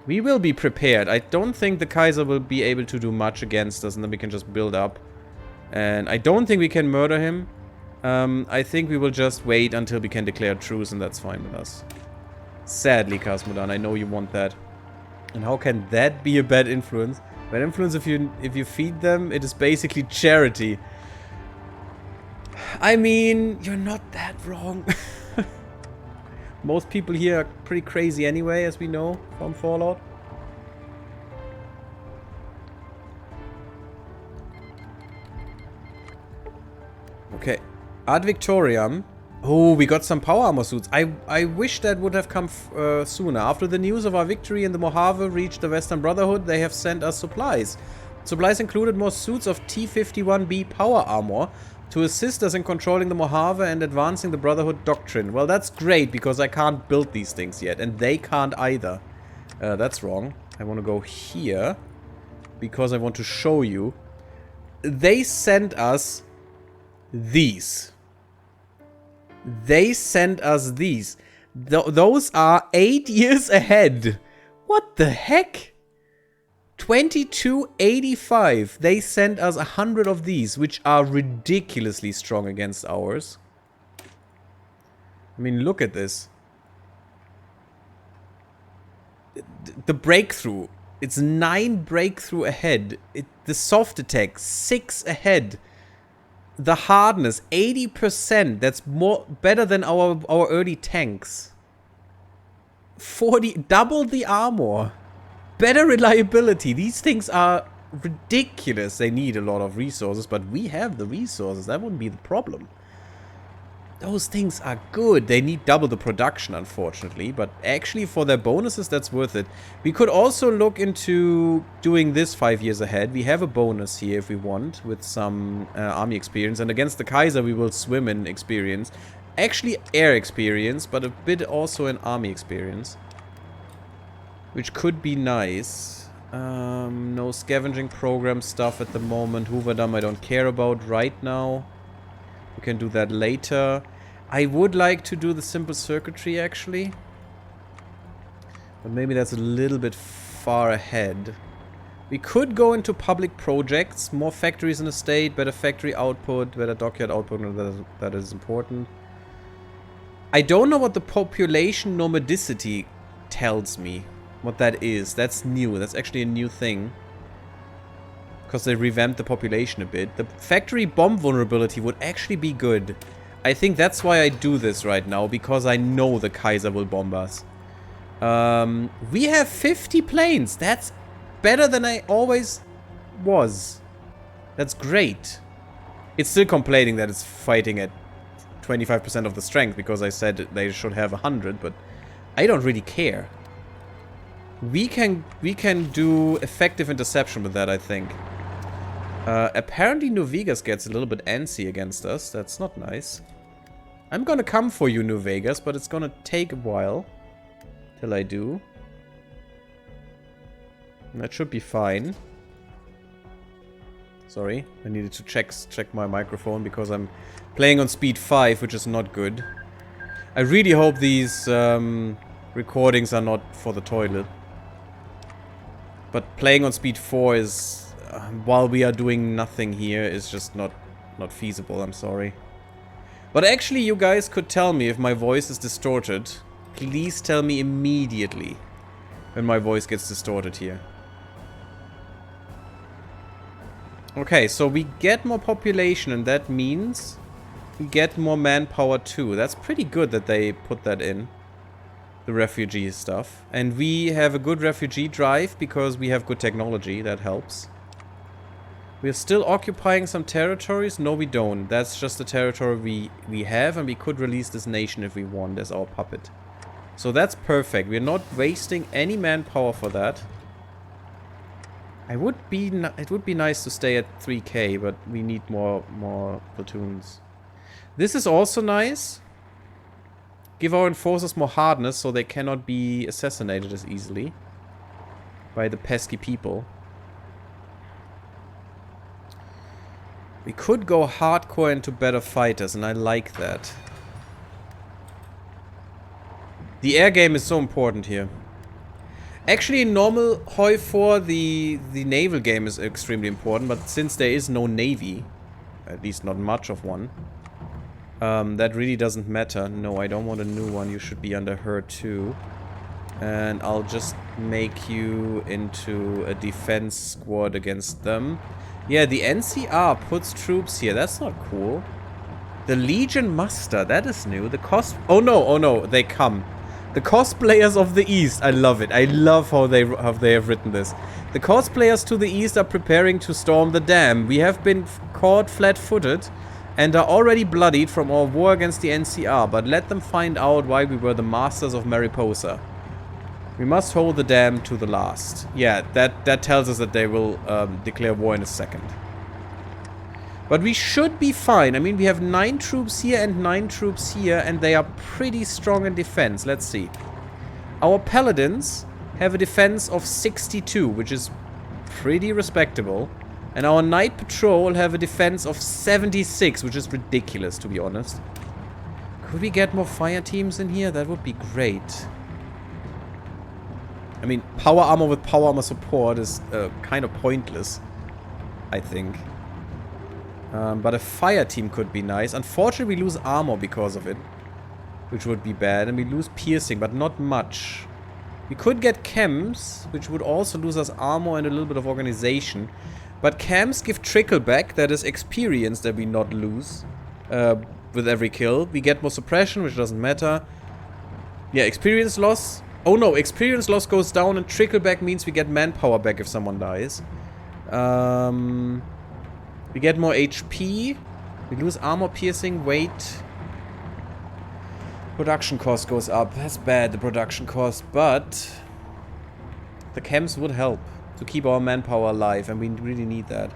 We will be prepared. I don't think the Kaiser will be able to do much against us, and then we can just build up. And I don't think we can murder him. I think we will just wait until we can declare truce, and that's fine with us. Sadly, Cosmodan, I know you want that. And how can that be a bad influence? Bad influence, if you feed them, it is basically charity. I mean, you're not that wrong. Most people here are pretty crazy anyway, as we know from Fallout. Okay. Ad Victoriam. Oh, we got some power armor suits. I wish that would have come sooner. After the news of our victory in the Mojave reached the Western Brotherhood, they have sent us supplies. Supplies included more suits of T-51B power armor to assist us in controlling the Mojave and advancing the Brotherhood doctrine. Well, that's great, because I can't build these things yet, and they can't either. That's wrong. I want to go here, because I want to show you. They sent us these. They sent us these. Those are 8 years ahead. What the heck? 2285. They sent us 100 of these, which are ridiculously strong against ours. I mean, look at this. The breakthrough. It's 9 breakthrough ahead. The soft attack, 6 ahead. The hardness, 80%. That's better than our early tanks. 40, double the armor. Better reliability. These things are ridiculous. They need a lot of resources, but we have the resources. That wouldn't be the problem. Those things are good. They need double the production, unfortunately. But actually, for their bonuses, that's worth it. We could also look into doing this 5 years ahead. We have a bonus here if we want, with some army experience. And against the Kaiser, we will swim in experience. Actually, air experience, but a bit also in army experience. Which could be nice. No scavenging program stuff at the moment. Hoover Dam I don't care about right now. We can do that later. I would like to do the simple circuitry, actually. But maybe that's a little bit far ahead. We could go into public projects. More factories in the state, better factory output, better dockyard output. That is important. I don't know what the population nomadicity tells me. What that is. That's new. That's actually a new thing. Because they revamped the population a bit. The factory bomb vulnerability would actually be good. I think that's why I do this right now. Because I know the Kaiser will bomb us. We have 50 planes. That's better than I always was. That's great. It's still complaining that it's fighting at 25% of the strength. Because I said they should have 100. But I don't really care. We can do effective interception with that, I think. Apparently New Vegas gets a little bit antsy against us. That's not nice. I'm gonna come for you, New Vegas, but it's gonna take a while. Till I do. That should be fine. Sorry, I needed to check my microphone because I'm playing on speed 5, which is not good. I really hope these recordings are not for the toilet. But playing on speed 4 is, while we are doing nothing here, is just not feasible, I'm sorry. But actually, you guys could tell me if my voice is distorted. Please tell me immediately when my voice gets distorted here. Okay, so we get more population, and that means we get more manpower too. That's pretty good that they put that in. The refugee stuff. And we have a good refugee drive because we have good technology. That helps. We're still occupying some territories. No, we don't. That's just the territory we have, and we could release this nation if we want as our puppet. So that's perfect. We're not wasting any manpower for that. It would be nice to stay at 3k, but we need more platoons. This is also nice. Give our enforcers more hardness so they cannot be assassinated as easily by the pesky people. We could go hardcore into better fighters, and I like that. The air game is so important here. Actually, in normal Hoi 4, the naval game is extremely important, but since there is no navy, at least not much of one, that really doesn't matter. No, I don't want a new one. You should be under her too. And I'll just make you into a defense squad against them. Yeah, the NCR puts troops here. That's not cool. The Legion Muster. That is new. The cos... Oh no, they come. The cosplayers of the East. I love it. I love how they have written this. The cosplayers to the East are preparing to storm the dam. We have been caught flat-footed and are already bloodied from our war against the NCR, but let them find out why we were the masters of Mariposa. We must hold the dam to the last. Yeah, that tells us that they will declare war in a second. But we should be fine. I mean, we have 9 troops here and 9 troops here, and they are pretty strong in defense. Let's see. Our paladins have a defense of 62, which is pretty respectable. And our night patrol have a defense of 76, which is ridiculous, to be honest. Could we get more fire teams in here? That would be great. I mean, power armor with power armor support is kind of pointless, I think. But a fire team could be nice. Unfortunately, we lose armor because of it, which would be bad. And we lose piercing, but not much. We could get chems, which would also lose us armor and a little bit of organization. But chems give trickle back, that is experience that we not lose with every kill. We get more suppression, which doesn't matter. Yeah, experience loss. Oh no, experience loss goes down and trickle back means we get manpower back if someone dies. We get more HP. We lose armor piercing, weight. Production cost goes up. That's bad, the production cost, but the chems would help to keep our manpower alive, and we really need that.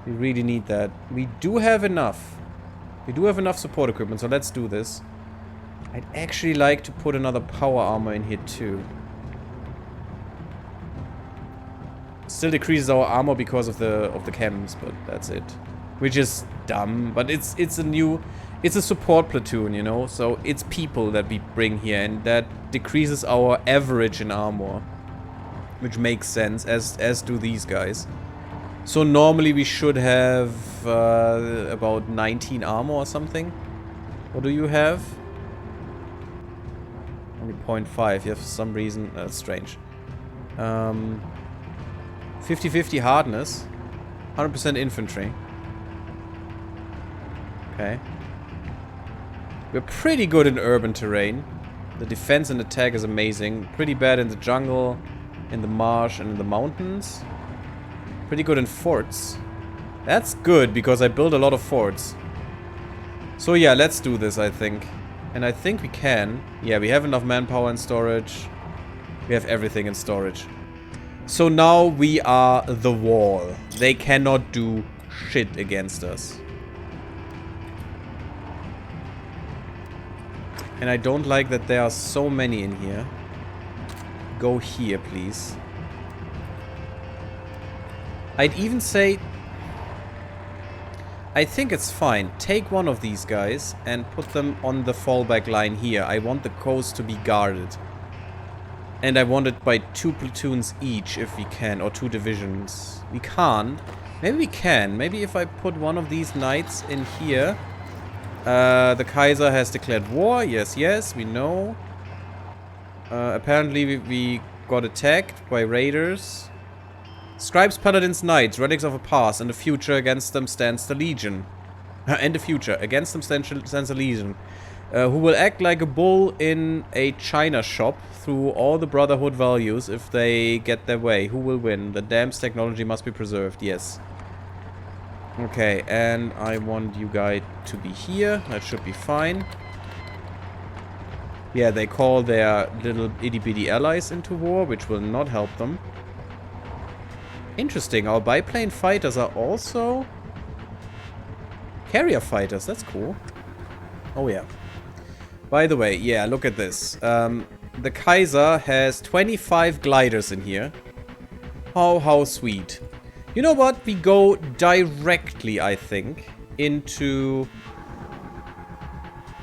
We really need that. We do have enough. We do have enough support equipment, so let's do this. I'd actually like to put another power armor in here too. Still decreases our armor because of the chems, but that's it. Which is dumb, but it's a support platoon, you know, so it's people that we bring here, and that decreases our average in armor, which makes sense, as do these guys. So normally we should have about 19 armor or something. What do you have? Only 0.5. You have for some reason. That's strange. 50-50 hardness. 100% infantry. Okay. We're pretty good in urban terrain. The defense and attack is amazing. Pretty bad in the jungle, in the marsh, and in the mountains. Pretty good in forts. That's good, because I build a lot of forts. So yeah, let's do this, I think. And I think we can. Yeah, we have enough manpower in storage. We have everything in storage. So now we are the wall. They cannot do shit against us. And I don't like that there are so many in here. Go here, please. I'd even say... I think it's fine. Take one of these guys and put them on the fallback line here. I want the coast to be guarded. And I want it by 2 platoons each if we can. Or 2 divisions. We can't. Maybe we can. Maybe if I put one of these knights in here... the Kaiser has declared war. Yes, yes, we know. Apparently we got attacked by raiders. Scribes, Paladins, Knights, relics of a past, and the future against them stands the Legion. And the future against them stands the Legion. Who will act like a bull in a china shop through all the Brotherhood values if they get their way. Who will win? The dam's technology must be preserved. Yes. Okay, and I want you guys to be here. That should be fine. Yeah, they call their little itty-bitty allies into war, which will not help them. Interesting, our biplane fighters are also carrier fighters. That's cool. Oh yeah. By the way, yeah, look at this. The Kaiser has 25 gliders in here. How sweet. You know what? We go directly, I think, into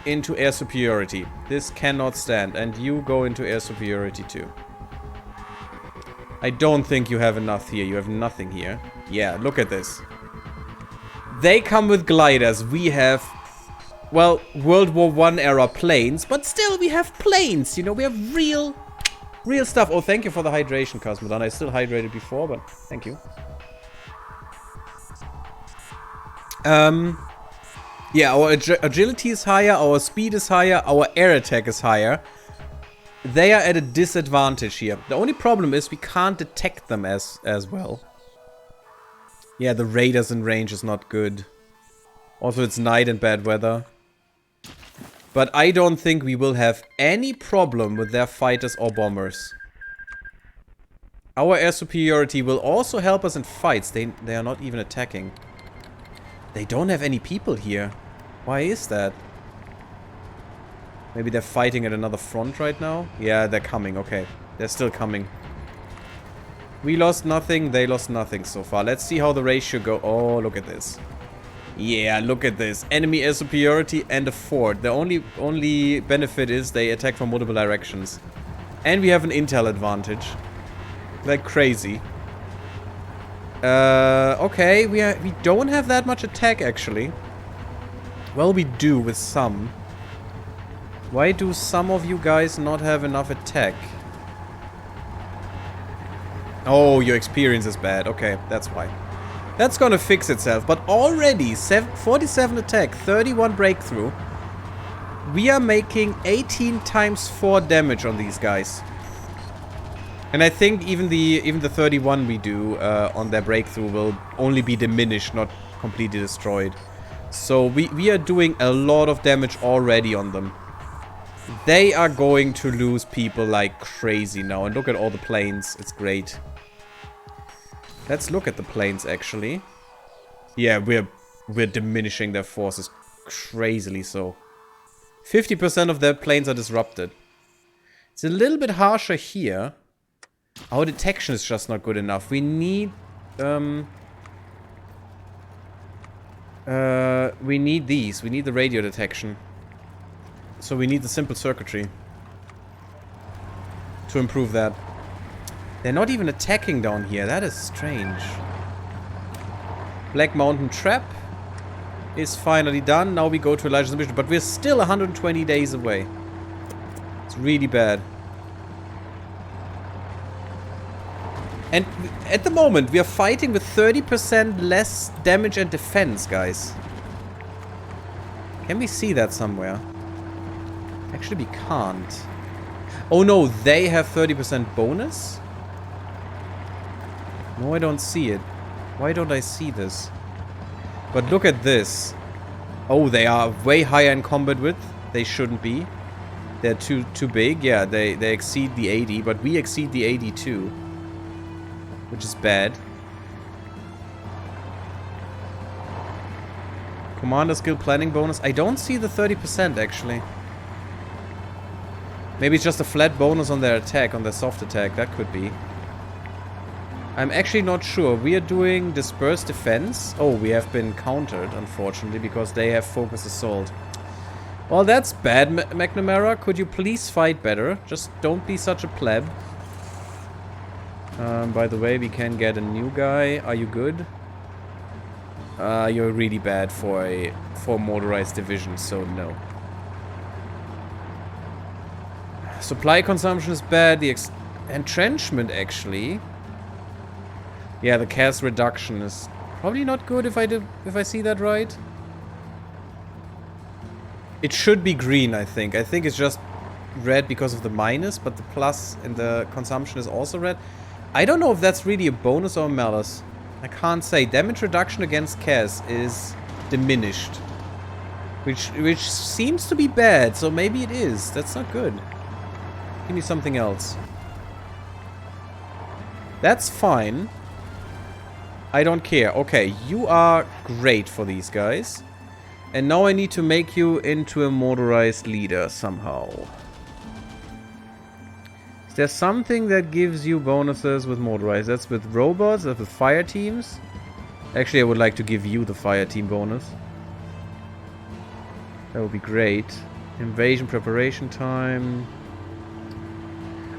air superiority. This cannot stand. And you go into air superiority too. I don't think you have enough here. You have nothing here. Yeah, look at this. They come with gliders. We have, well, World War I era planes. But still, we have planes. You know, we have real stuff. Oh, thank you for the hydration, Cosmodan. I still hydrated before, but thank you. Yeah, our agility is higher, our speed is higher, our air attack is higher. They are at a disadvantage here. The only problem is we can't detect them as well. Yeah, the raiders in range is not good. Also, it's night and bad weather. But I don't think we will have any problem with their fighters or bombers. Our air superiority will also help us in fights. They are not even attacking. They don't have any people here. Why is that? Maybe they're fighting at another front right now? Yeah, they're coming. Okay. They're still coming. We lost nothing. They lost nothing so far. Let's see how the ratio go. Oh, look at this. Yeah, look at this. Enemy air superiority and a fort. The only benefit is they attack from multiple directions. And we have an intel advantage. Like crazy. Okay, we don't have that much attack, actually. Well, we do with some. Why do some of you guys not have enough attack? Oh, your experience is bad. Okay, that's why. That's gonna fix itself. But already, 47 attack, 31 breakthrough. We are making 18 times 4 damage on these guys. And I think even the 31 we do on their breakthrough will only be diminished, not completely destroyed. So we are doing a lot of damage already on them. They are going to lose people like crazy now. And look at all the planes. It's great. Let's look at the planes, actually. Yeah, we're diminishing their forces crazily so. 50% of their planes are disrupted. It's a little bit harsher here. Our detection is just not good enough. We need these. We need the radio detection. So we need the simple circuitry to improve that. They're not even attacking down here. That is strange. Black Mountain Trap is finally done. Now we go to Elijah's mission, but we're still 120 days away. It's really bad. And at the moment, we are fighting with 30% less damage and defense, guys. Can we see that somewhere? Actually, we can't. Oh no, they have 30% bonus? No, I don't see it. Why don't I see this? But look at this. Oh, they are way higher in combat width. They shouldn't be. They're too big. Yeah, they exceed the 80, but we exceed the 80 too. Which is bad. Commander skill planning bonus. I don't see the 30% actually. Maybe it's just a flat bonus on their attack, on their soft attack. That could be. I'm actually not sure. We are doing dispersed defense. Oh, we have been countered, unfortunately, because they have focused assault. Well, that's bad, McNamara. Could you please fight better? Just don't be such a pleb. By the way, we can get a new guy. Are you good? You're really bad for a motorized division, so no. Supply consumption is bad. The entrenchment, actually. Yeah, the cast reduction is probably not good if I see that right. It should be green, I think. I think it's just red because of the minus, but the plus in the consumption is also red. I don't know if that's really a bonus or a malus. I can't say. Damage reduction against Cas is diminished. Which seems to be bad, so maybe it is. That's not good. Give me something else. That's fine. I don't care. Okay, you are great for these guys. And now I need to make you into a motorized leader somehow. Is there something that gives you bonuses with motorized? That's with robots, that's with fire teams. Actually, I would like to give you the fire team bonus. That would be great. Invasion preparation time.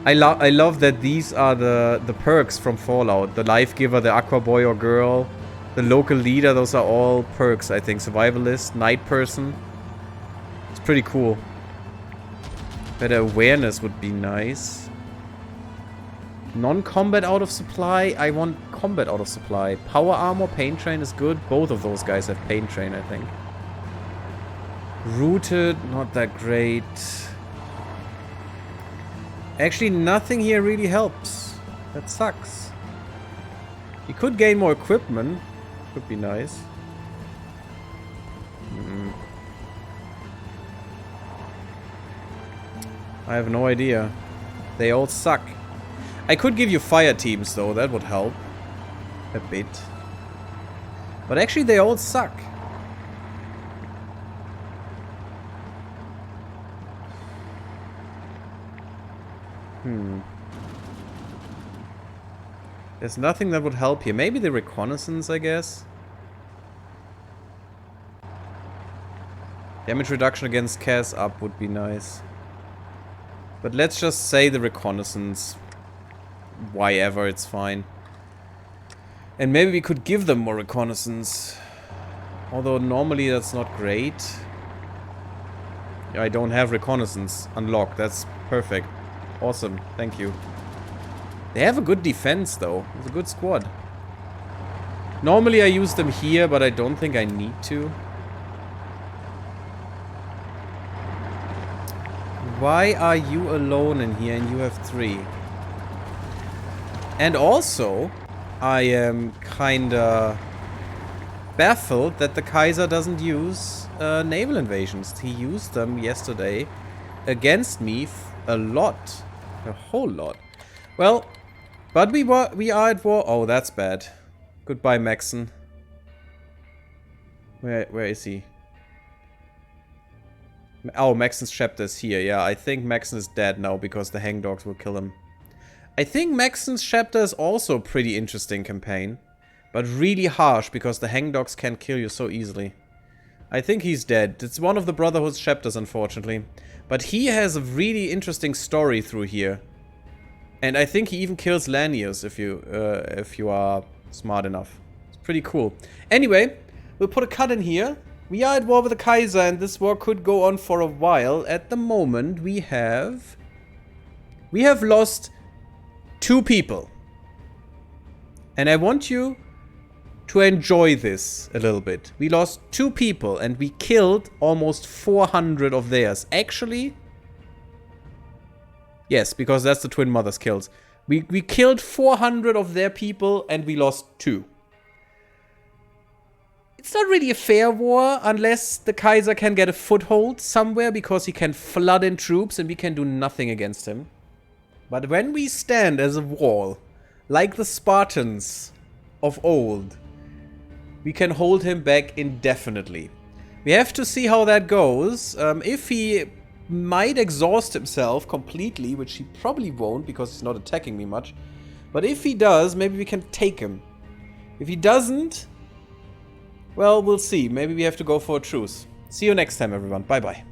I love that these are the perks from Fallout. The life giver, the aqua boy or girl, the local leader, those are all perks, I think. Survivalist, night person. It's pretty cool. Better awareness would be nice. Non-combat out of supply. I want combat out of supply. Power armor, pain train is good. Both of those guys have pain train, I think. Rooted, not that great. Actually, nothing here really helps. That sucks. You could gain more equipment. Could be nice. I have no idea. They all suck. I could give you fire teams, though. That would help. A bit. But actually, they all suck. There's nothing that would help here. Maybe the reconnaissance, I guess. Damage reduction against Cas up would be nice. But let's just say the reconnaissance. Why ever, it's fine. And maybe we could give them more reconnaissance. Although normally that's not great. I don't have reconnaissance unlocked. That's perfect. Awesome. Thank you. They have a good defense, though. It's a good squad. Normally I use them here, but I don't think I need to. Why are you alone in here and you have 3? And also, I am kinda baffled that the Kaiser doesn't use naval invasions. He used them yesterday against me a lot. A whole lot. Well, but we are at war. Oh, that's bad. Goodbye, Maxon. Where is he? Oh, Maxon's chapter is here. Yeah, I think Maxon is dead now because the hangdogs will kill him. I think Maxon's chapter is also a pretty interesting campaign. But really harsh because the hangdogs can kill you so easily. I think he's dead. It's one of the Brotherhood's chapters, unfortunately. But he has a really interesting story through here. And I think he even kills Lanius if you are smart enough. It's pretty cool. Anyway, we'll put a cut in here. We are at war with the Kaiser, and this war could go on for a while. At the moment, we have lost 2 people. And I want you to enjoy this a little bit. We lost 2 people, and we killed almost 400 of theirs. Actually, yes, because that's the Twin Mothers kills. We killed 400 of their people, and we lost 2. It's not really a fair war unless the Kaiser can get a foothold somewhere because he can flood in troops and we can do nothing against him. But when we stand as a wall, like the Spartans of old, we can hold him back indefinitely. We have to see how that goes. If he might exhaust himself completely, which he probably won't because he's not attacking me much. But if he does, maybe we can take him. If he doesn't, well, we'll see. Maybe we have to go for a truce. See you next time, everyone. Bye-bye.